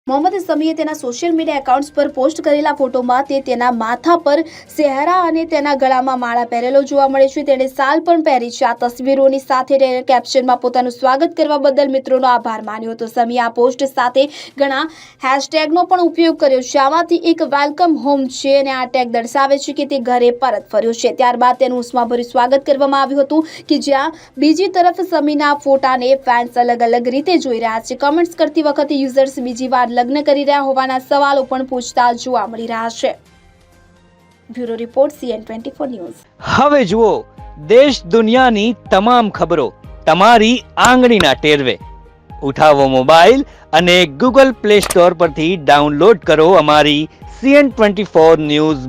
મોહમ્મદ સમીએ તેના social media accounts પર post કરેલા ફોટોમાં તે તેના માથા પર સેહરા અને તેના ગળામાં માળા પહેરેલો જોવા મળે છે. તેણે શાલ પણ પહેરી છે. આ તસવીરોની સાથે તેણે કેપ્શનમાં પોતાનું સ્વાગત કરવા બદલ મિત્રોનો આભાર માન્યો હતો. સમીએ આ પોસ્ટ સાથે ઘણા હેશટેગનો પણ ઉપયોગ કર્યો છે. આમાંથી એક વેલકમ હોમ છે અને આ ટેગ દર્શાવે છે કે તે ઘરે પરત ફર્યો છે. ત્યારબાદ તેનું ઉષ્માભર્યું સ્વાગત કરવામાં આવ્યું હતું કે જ્યાં બીજી તરફ સમીના ફોટાને ફેન્સ અલગ અલગ રીતે જોઈ રહ્યા છે. કમેન્ટ્સ કરતી વખતે યુઝર્સ બીજી વાર લગ્ન કરી રહ્યા હોવાના સવાલો પણ પૂછતા જોવા મળી રહ્યા છે. Bureau report CN24 news. હવે જુઓ દેશ દુનિયાની તમામ ખબરો તમારી આંગળીના ટેરવે. ઉઠાવો મોબાઈલ અને Google Play Store પરથી ડાઉનલોડ કરો અમારી CN24 ન્યૂઝ